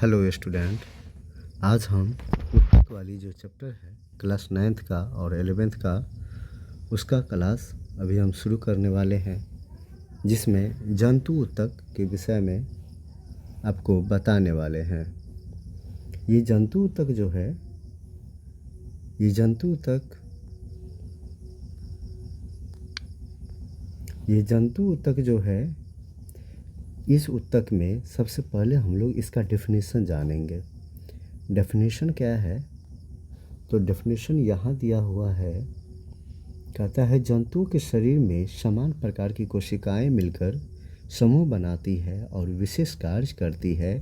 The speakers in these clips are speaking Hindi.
Hello student. आज हम ऊतक वाली जो चैप्टर है क्लास 9th का और 11th का उसका क्लास अभी हम शुरू करने वाले हैं, जिसमें जंतु ऊतक के विषय में आपको बताने वाले हैं। ये जंतु ऊतक जो है, ये जंतु ऊतक जो है, इस ऊतक में सबसे पहले हम लोग इसका डेफिनेशन जानेंगे। डेफिनेशन क्या है? तो डेफिनेशन यहाँ दिया हुआ है। कहता है जंतुओं के शरीर में समान प्रकार की कोशिकाएं मिलकर समूह बनाती है और विशेष कार्य करती है।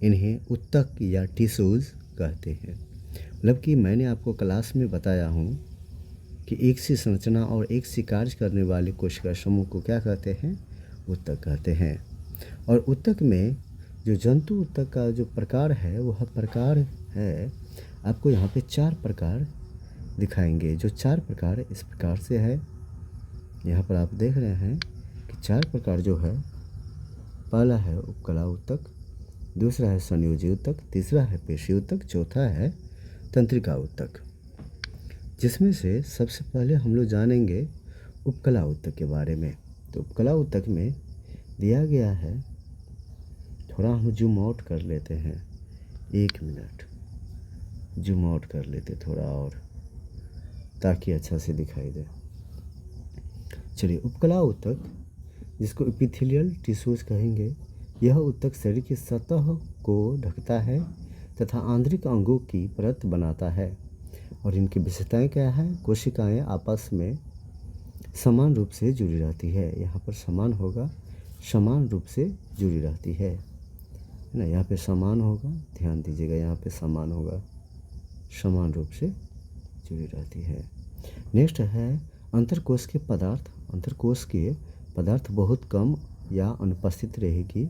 इन्हें ऊतक या टिश्यूज कहते हैं। मतलब कि मैंने आपको क्लास में बताया हूँ कि एक सी संरचना और एक सी कार्य करने वाले कोशिका समूह को क्या कहते हैं? ऊतक कहते हैं। और ऊतक में जो जंतु ऊतक का जो प्रकार है वह प्रकार है, आपको यहाँ पे 4 प्रकार दिखाएंगे। जो 4 प्रकार इस प्रकार से है, यहाँ पर आप देख रहे हैं कि 4 प्रकार जो है, पहला है उपकला ऊतक, दूसरा है संयोजी ऊतक, तीसरा है पेशी ऊतक, चौथा है तंत्रिका ऊतक। जिसमें से सबसे पहले हम लोग जानेंगे उपकला ऊतक के बारे में। तो उपकला ऊतक में दिया गया है, थोड़ा हम जूम आउट कर लेते हैं, 1 मिनट जूम आउट कर लेते थोड़ा और, ताकि अच्छा से दिखाई दे। चलिए, उपकला ऊतक जिसको एपिथेलियल टिश्यूज कहेंगे, यह ऊतक शरीर की सतह को ढकता है तथा आंतरिक अंगों की परत बनाता है। और इनकी विशेषताएं क्या है? कोशिकाएं आपस में समान रूप से जुड़ी रहती है। यहाँ पर समान होगा, समान रूप से जुड़ी रहती है ना। यहाँ पे समान होगा, ध्यान दीजिएगा, यहाँ पे समान होगा, समान रूप से जुड़ी रहती है। नेक्स्ट है अंतरकोश के पदार्थ। अंतरकोश के पदार्थ बहुत कम या अनुपस्थित रहेगी,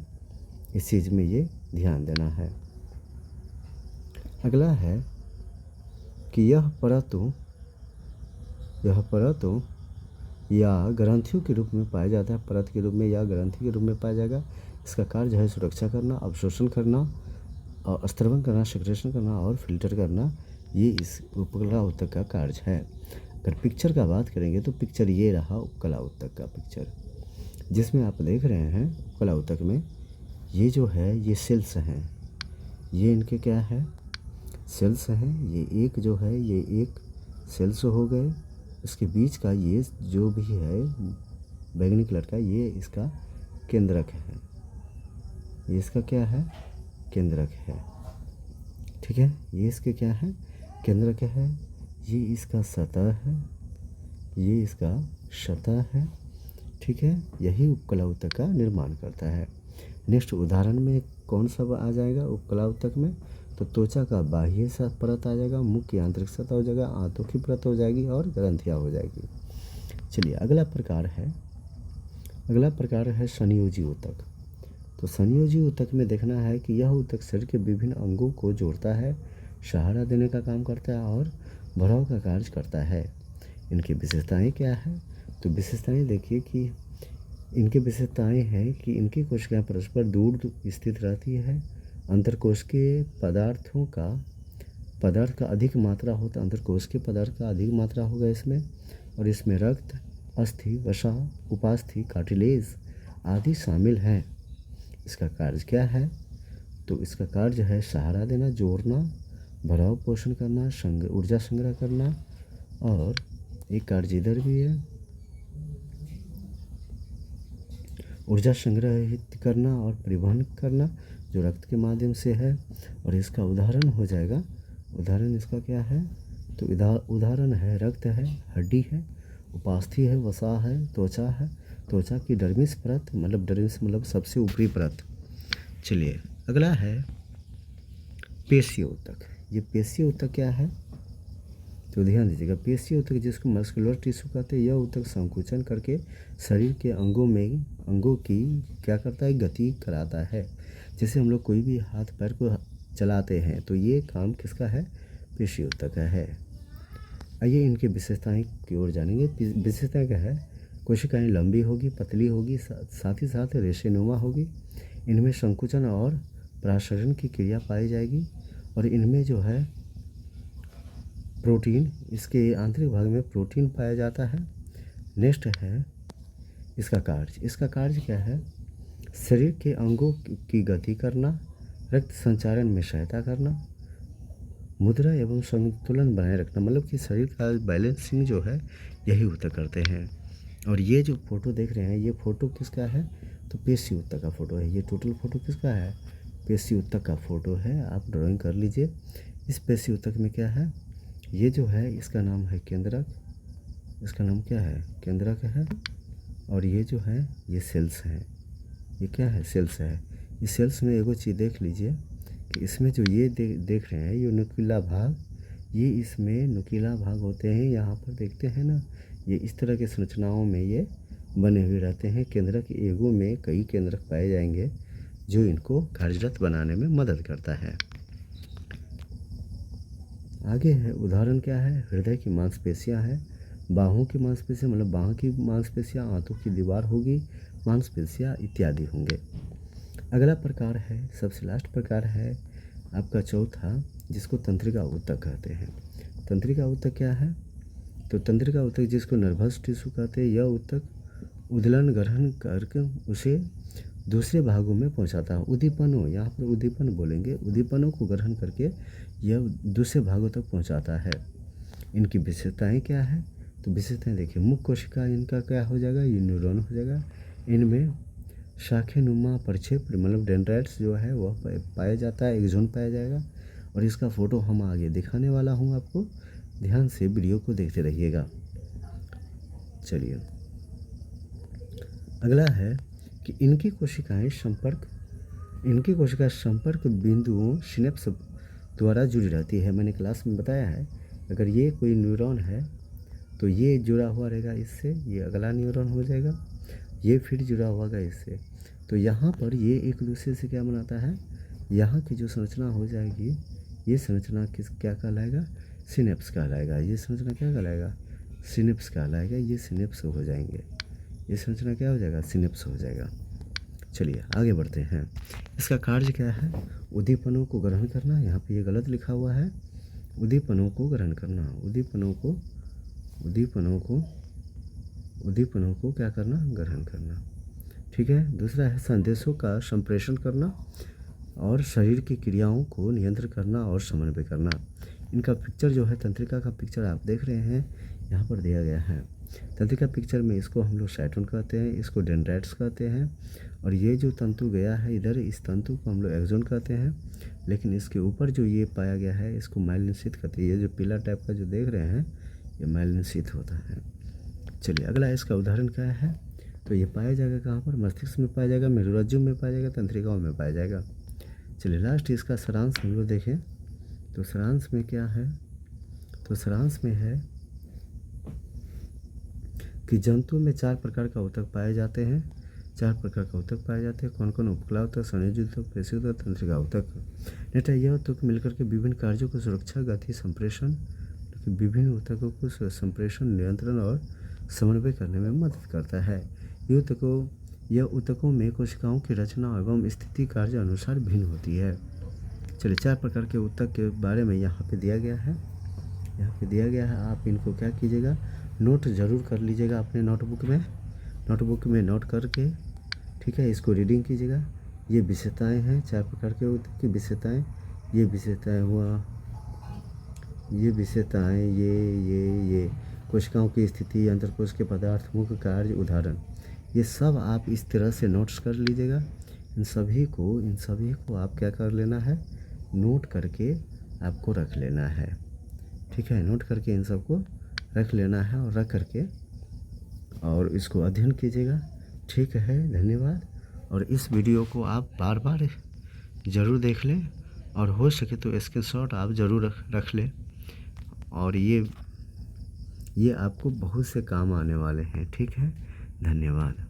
इस चीज़ में ये ध्यान देना है। अगला है कि यह परतों या ग्रंथियों के रूप में पाया जाता है। परत के रूप में या ग्रंथि के रूप में पाया जाएगा। इसका कार्य है सुरक्षा करना, अवशोषण करना और स्त्रवण करना, सेक्रेशन करना और फिल्टर करना। ये इस उपकला ऊतक का कार्य है। अगर पिक्चर का बात करेंगे तो पिक्चर ये रहा उपकला ऊतक का पिक्चर, जिसमें आप देख रहे हैं उपकला ऊतक में ये जो है ये सेल्स हैं। ये इनके क्या है? सेल्स हैं। ये एक जो है ये एक सेल्स हो गए। इसके बीच का ये जो भी है बैंगनी कलर का, ये इसका केंद्रक है। ये इसका क्या है? केंद्रक है। ठीक है, ये इसके क्या है? केंद्रक है। ये इसका सतह है, ये इसका सतह है। ठीक है, यही उपकला ऊतक का निर्माण करता है। नेक्स्ट उदाहरण में कौन सा आ जाएगा उपकला ऊतक में? तो त्वचा का बाह्य परत आ जाएगा, मुख की आंतरिक सतह हो जाएगा, आंतों की परत हो जाएगी और ग्रंथियाँ हो जाएगी। चलिए, अगला प्रकार है संयोजी ऊतक। तो संयोजी ऊतक में देखना है कि यह ऊतक शरीर के विभिन्न अंगों को जोड़ता है, सहारा देने का काम करता है और भराव का कार्य करता है। इनकी विशेषताएं क्या है? तो विशेषताएं देखिए कि इनकी विशेषताएं हैं कि इनकी कोशिकाएं परस्पर दूर स्थित रहती है। अंतरकोश के पदार्थ का अधिक मात्रा होता है। अंतरकोश के पदार्थ का अधिक मात्रा होगा इसमें। और इसमें रक्त, अस्थि, वसा, उपास्थि, कार्टिलेज आदि शामिल हैं। इसका कार्य क्या है? तो इसका कार्य है सहारा देना, जोड़ना, भराव पोषण करना, ऊर्जा संग्रह करना, और एक कार्य इधर भी है, ऊर्जा संग्रहित करना और परिवहन करना, जो रक्त के माध्यम से है। और इसका उदाहरण हो जाएगा, उदाहरण इसका क्या है? तो उदाहरण है रक्त है, हड्डी है, उपास्थि है, वसा है, त्वचा है, त्वचा की डर्मिस परत, मतलब सबसे ऊपरी परत। चलिए, अगला है पेशी ऊतक। ये पेशी ऊतक क्या है? तो ध्यान दीजिएगा, पेशी ऊतक जिसको मस्कुलर टिश्यू कहते हैं, यह ऊतक संकुचन करके शरीर के अंगों की क्या करता है? गति कराता है। जैसे हम लोग कोई भी हाथ पैर को चलाते हैं तो ये काम किसका है? पेशी ऊतक का है। आइए इनकी विशेषताएं की ओर जानेंगे। विशेषताएं क्या है? कोशिकाएं लंबी होगी, पतली होगी, साथ ही साथ रेशेनुमा होगी। इनमें संकुचन और परागण की क्रिया पाई जाएगी और इनमें जो है प्रोटीन, इसके आंतरिक भाग में प्रोटीन पाया जाता है। नेक्स्ट है इसका कार्य। इसका कार्य क्या है? शरीर के अंगों की गति करना, रक्त संचारण में सहायता करना, मुद्रा एवं संतुलन बनाए रखना, मतलब कि शरीर का बैलेंसिंग जो है यही ऊतक करते हैं। और ये जो फोटो देख रहे हैं, ये फोटो किसका है? तो पेशी ऊतक का फोटो है। ये टोटल फोटो किसका है? पेशी ऊतक का फोटो है। आप ड्राइंग कर लीजिए। इस पेशी ऊतक में क्या है? ये जो है इसका नाम है केंद्रक। इसका नाम क्या है? केंद्रक है। और ये जो है ये सेल्स हैं। ये क्या है? सेल्स है। इस सेल्स में एगो चीज़ देख लीजिए कि इसमें जो ये देख रहे हैं ये नुकीला भाग, ये इसमें नुकीला भाग होते हैं। यहाँ पर देखते हैं ना, ये इस तरह के संरचनाओं में ये बने हुए रहते हैं। केंद्रक एगो में कई केंद्रक पाए जाएंगे जो इनको कार्यरत बनाने में मदद करता है। आगे है उदाहरण क्या है? हृदय की मांसपेशियाँ हैं, बाहों की मांसपेशियाँ, मतलब बाहों की मांसपेशियाँ, आंतों की दीवार होगी, मांसपेशियाँ इत्यादि होंगे। अगला प्रकार है, सबसे लास्ट प्रकार है आपका चौथा, जिसको तंत्रिका ऊतक कहते हैं। तंत्रिका ऊतक क्या है? तो तंत्रिका ऊतक जिसको नर्वस टिश्यू कहते हैं, यह ऊतक उदलन ग्रहण करके उसे दूसरे भागों में पहुंचाता है। उद्दीपनों, यहाँ पर उद्दीपन बोलेंगे, उद्दीपनों को ग्रहण करके यह दूसरे भागों तक पहुंचाता है। इनकी विशेषताएं क्या है? तो विशेषताएं देखिए, मुख्य कोशिका इनका क्या हो जाएगा? ये न्यूरॉन हो जाएगा। इनमें शाखेनुमा प्रक्षेप, मतलब डेंड्राइट्स जो है वह पाया जाता है, एक्सोन पाया जाएगा। और इसका फ़ोटो हम आगे दिखाने वाला हूँ आपको, ध्यान से वीडियो को देखते रहिएगा। चलिए अगला है कि इनकी कोशिकाएं संपर्क बिंदुओं सिनेप्स द्वारा जुड़ी रहती है। मैंने क्लास में बताया है, अगर ये कोई न्यूरॉन है तो ये जुड़ा हुआ रहेगा इससे, ये अगला न्यूरॉन हो जाएगा, ये फिर जुड़ा हुआ होगा इससे। तो यहाँ पर ये एक दूसरे से क्या बनाता है? यहाँ की जो संरचना हो जाएगी, ये संरचना क्या कहलाएगा? सिनेप्स कहलाएगा। ये संरचना क्या कहलाएगा? सिनेप्स कहलाएगा। ये सिनेप्स हो जाएंगे। ये संरचना क्या हो जाएगा? सिनेप्स हो जाएगा। चलिए आगे बढ़ते हैं। इसका कार्य क्या है? उद्दीपनों को ग्रहण करना। यहाँ पे ये गलत लिखा हुआ है, उद्दीपनों को ग्रहण करना। उद्दीपनों को क्या करना? ग्रहण करना। ठीक है। दूसरा है संदेशों का संप्रेषण करना और शरीर की क्रियाओं को नियंत्रण करना और समन्वय करना। इनका पिक्चर जो है, तंत्रिका का पिक्चर आप देख रहे हैं, यहाँ पर दिया गया है। तंत्रिका पिक्चर में इसको हम लोग साइटोन कहते हैं, इसको डेंड्राइट्स कहते हैं। और ये जो तंतु गया है इधर, इस तंतु को हम लोग एक्सोन कहते हैं। लेकिन इसके ऊपर जो ये पाया गया है इसको माइलिन शीथ कहते हैं। ये जो पीला टाइप का जो देख रहे हैं ये माइलिन शीथ होता है। चलिए अगला इसका उदाहरण क्या है? तो ये पाया जाएगा कहाँ पर? मस्तिष्क में पाया जाएगा, मेरुरज्जु में पाया जाएगा, तंत्रिकाओं में पाया जाएगा। चलिए लास्ट इसका सारांश हम लोग देखें। तो सारांश में क्या है? तो सारांश में है कि जंतु में 4 प्रकार का ऊतक पाए जाते हैं। 4 प्रकार का ऊतक पाए जाते हैं। कौन कौन? उपकला ऊतक, संयोजी ऊतक, पेशी ऊतक, तंत्रिका ऊतक। नेता यह ऊतक मिलकर के विभिन्न कार्यों को सुरक्षा, गति, संप्रेषण, विभिन्न ऊतकों को संप्रेषण, नियंत्रण और समन्वय करने में मदद करता है। यह ऊतकों में कोशिकाओं की रचना एवं स्थिति कार्य अनुसार भिन्न होती है। चलिए 4 प्रकार के ऊतक के बारे में यहाँ पे दिया गया है। आप इनको क्या कीजिएगा? नोट ज़रूर कर लीजिएगा अपने नोटबुक में नोट करके, ठीक है, इसको रीडिंग कीजिएगा। ये विशेषताएं हैं 4 प्रकार के ऊतक की विशेषताएं। ये विशेषताएं ये कोशिकाओं की स्थिति, अंतरकोश के पदार्थ, मुख्य कार्य, उदाहरण, ये सब आप इस तरह से नोट्स कर लीजिएगा। इन सभी को आप क्या कर लेना है? नोट करके आपको रख लेना है। ठीक है, नोट करके इन सबको रख लेना है और रख करके और इसको अध्ययन कीजिएगा। ठीक है, धन्यवाद। और इस वीडियो को आप बार बार ज़रूर देख लें और हो सके तो स्क्रीनशॉट आप ज़रूर रख लें। और ये आपको बहुत से काम आने वाले हैं। ठीक है, धन्यवाद।